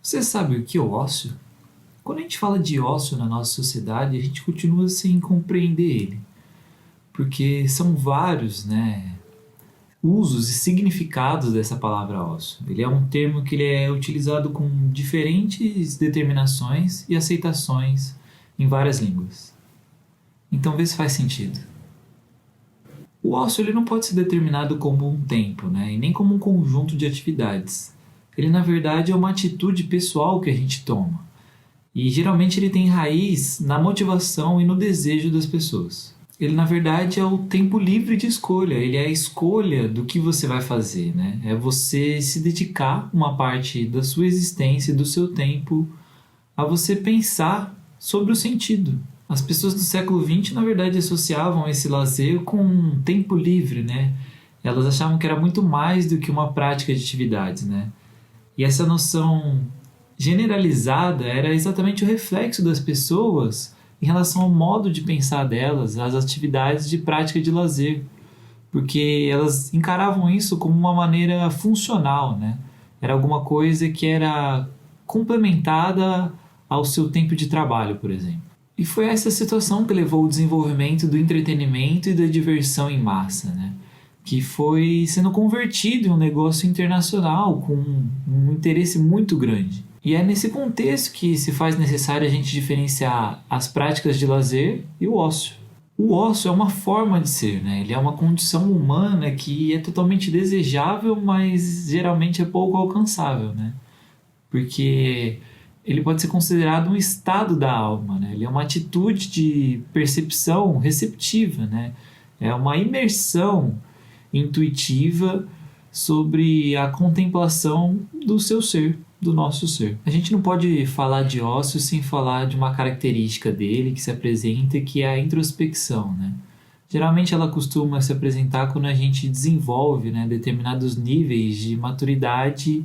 Você sabe o que é o ócio? Quando a gente fala de ócio na nossa sociedade, a gente continua sem compreender ele, porque são vários, usos e significados dessa palavra ócio. Ele é um termo que ele é utilizado com diferentes determinações e aceitações em várias línguas. Então vê se faz sentido. O ócio ele não pode ser determinado como um tempo, e nem como um conjunto de atividades. Ele na verdade é uma atitude pessoal que a gente toma. E geralmente ele tem raiz na motivação e no desejo das pessoas. Ele na verdade é o tempo livre de escolha, ele é a escolha do que você vai fazer, É você se dedicar uma parte da sua existência e do seu tempo a você pensar sobre o sentido. As pessoas do século XX na verdade associavam esse lazer com um tempo livre, Elas achavam que era muito mais do que uma prática de atividades, E essa noção generalizada era exatamente o reflexo das pessoas em relação ao modo de pensar delas, às atividades de prática de lazer, porque elas encaravam isso como uma maneira funcional, Era alguma coisa que era complementada ao seu tempo de trabalho, por exemplo. E foi essa situação que levou ao desenvolvimento do entretenimento e da diversão em massa, que foi sendo convertido em um negócio internacional com um interesse muito grande. E é nesse contexto que se faz necessário a gente diferenciar as práticas de lazer e o ócio. O ócio é uma forma de ser, Ele é uma condição humana que é totalmente desejável, mas geralmente é pouco alcançável, Porque ele pode ser considerado um estado da alma, Ele é uma atitude de percepção receptiva, É uma imersão intuitiva sobre a contemplação do seu ser, do nosso ser. A gente não pode falar de ócio sem falar de uma característica dele que se apresenta, que é a introspecção, Geralmente ela costuma se apresentar quando a gente desenvolve, determinados níveis de maturidade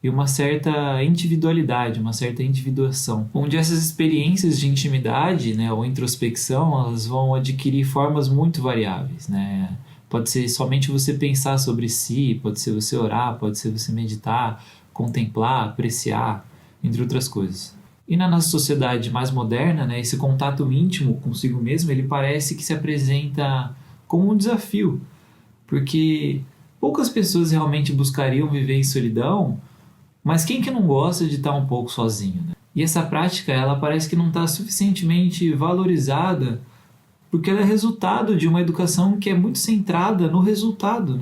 e uma certa individualidade, uma certa individuação, onde essas experiências de intimidade, ou introspecção, elas vão adquirir formas muito variáveis, Pode ser somente você pensar sobre si, pode ser você orar, pode ser você meditar, contemplar, apreciar, entre outras coisas. E na nossa sociedade mais moderna, esse contato íntimo consigo mesmo, ele parece que se apresenta como um desafio, porque poucas pessoas realmente buscariam viver em solidão, mas quem que não gosta de estar um pouco sozinho, E essa prática, ela parece que não está suficientemente valorizada, porque ela é resultado de uma educação que é muito centrada no resultado,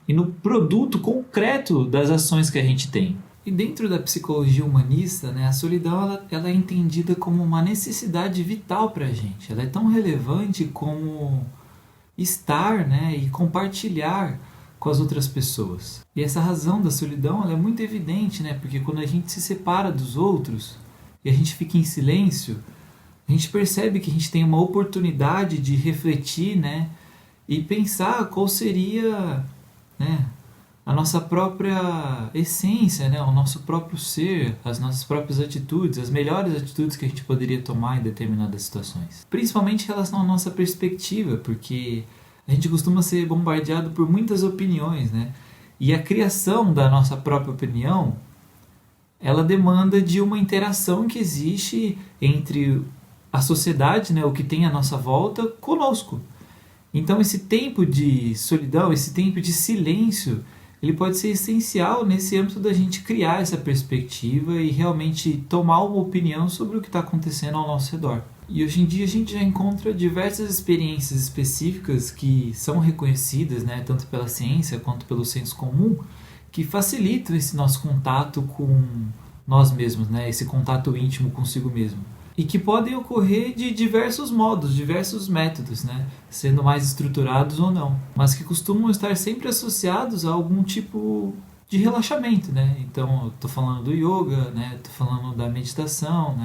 e no produto concreto das ações que a gente tem. E dentro da psicologia humanista, a solidão ela é entendida como uma necessidade vital para a gente. Ela é tão relevante como estar, e compartilhar com as outras pessoas. E essa razão da solidão ela é muito evidente, porque quando a gente se separa dos outros e a gente fica em silêncio, a gente percebe que a gente tem uma oportunidade de refletir, e pensar qual seria, a nossa própria essência, o nosso próprio ser, as nossas próprias atitudes, as melhores atitudes que a gente poderia tomar em determinadas situações. Principalmente em relação à nossa perspectiva, porque a gente costuma ser bombardeado por muitas opiniões, E a criação da nossa própria opinião, ela demanda de uma interação que existe entre a sociedade, o que tem à nossa volta, conosco. Então esse tempo de solidão, esse tempo de silêncio, ele pode ser essencial nesse âmbito da gente criar essa perspectiva e realmente tomar uma opinião sobre o que está acontecendo ao nosso redor. E hoje em dia a gente já encontra diversas experiências específicas que são reconhecidas, tanto pela ciência quanto pelo senso comum, que facilitam esse nosso contato com nós mesmos, esse contato íntimo consigo mesmo. E que podem ocorrer de diversos modos, diversos métodos, sendo mais estruturados ou não, mas que costumam estar sempre associados a algum tipo de relaxamento, Então, eu estou falando do yoga, estou falando da meditação,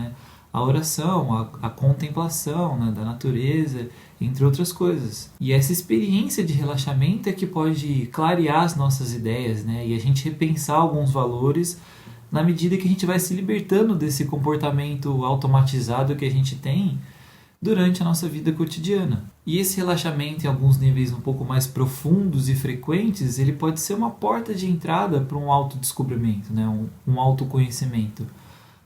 a oração, a contemplação, da natureza, entre outras coisas. E essa experiência de relaxamento é que pode clarear as nossas ideias, e a gente repensar alguns valores na medida que a gente vai se libertando desse comportamento automatizado que a gente tem durante a nossa vida cotidiana. E esse relaxamento em alguns níveis um pouco mais profundos e frequentes, ele pode ser uma porta de entrada para um autodescobrimento, um autoconhecimento.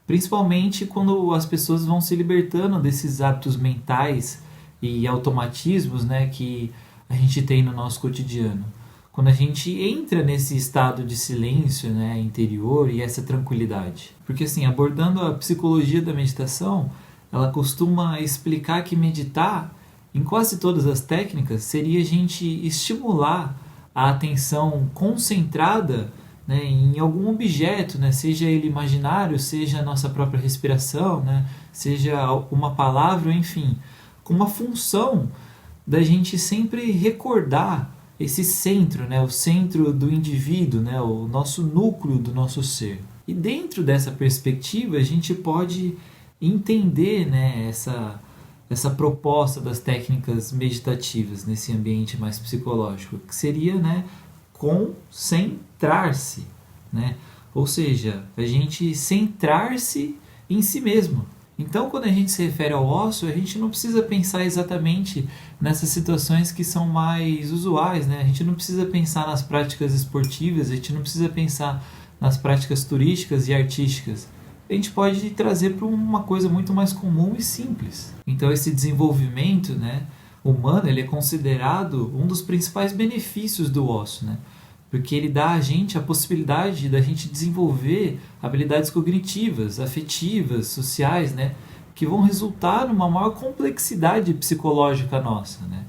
Principalmente quando as pessoas vão se libertando desses hábitos mentais e automatismos, né, que a gente tem no nosso cotidiano. Quando a gente entra nesse estado de silêncio, né, interior e essa tranquilidade. Porque assim, abordando a psicologia da meditação, ela costuma explicar que meditar, em quase todas as técnicas, seria a gente estimular a atenção concentrada, né, em algum objeto, né, seja ele imaginário, seja a nossa própria respiração, né, seja uma palavra, enfim, com uma função da gente sempre recordar esse centro, né, o centro do indivíduo, né, o nosso núcleo do nosso ser. E dentro dessa perspectiva a gente pode entender, né, essa proposta das técnicas meditativas nesse ambiente mais psicológico, que seria, né, concentrar-se, né? Ou seja, a gente centrar-se em si mesmo. Então, quando a gente se refere ao ócio, a gente não precisa pensar exatamente nessas situações que são mais usuais, né? A gente não precisa pensar nas práticas esportivas, a gente não precisa pensar nas práticas turísticas e artísticas. A gente pode trazer para uma coisa muito mais comum e simples. Então, esse desenvolvimento, né, humano, ele é considerado um dos principais benefícios do ócio, né? Porque ele dá a gente a possibilidade da gente desenvolver habilidades cognitivas, afetivas, sociais, né, que vão resultar numa maior complexidade psicológica nossa, né?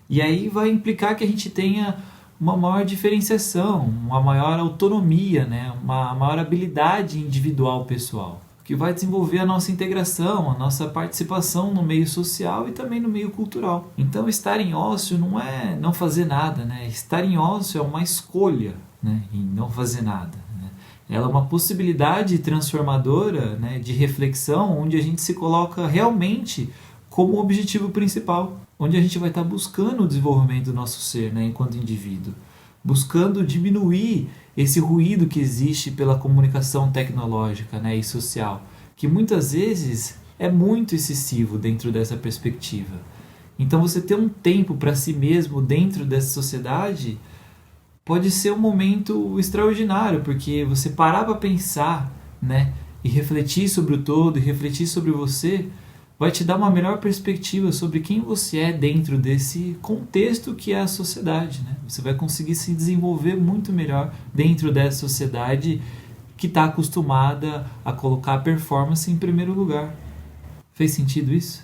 E aí vai implicar que a gente tenha uma maior diferenciação, uma maior autonomia, né, uma maior habilidade individual pessoal, que vai desenvolver a nossa integração, a nossa participação no meio social e também no meio cultural. Então, estar em ócio não é não fazer nada, né? Estar em ócio é uma escolha, né, em não fazer nada, né? Ela é uma possibilidade transformadora, né, de reflexão, onde a gente se coloca realmente como objetivo principal, onde a gente vai estar buscando o desenvolvimento do nosso ser, né, enquanto indivíduo, buscando diminuir esse ruído que existe pela comunicação tecnológica, né, e social, que muitas vezes é muito excessivo dentro dessa perspectiva. Então, você ter um tempo para si mesmo dentro dessa sociedade pode ser um momento extraordinário, porque você parar para pensar, né, e refletir sobre o todo, e refletir sobre você, vai te dar uma melhor perspectiva sobre quem você é dentro desse contexto que é a sociedade, né? Você vai conseguir se desenvolver muito melhor dentro dessa sociedade que está acostumada a colocar a performance em primeiro lugar. Fez sentido isso?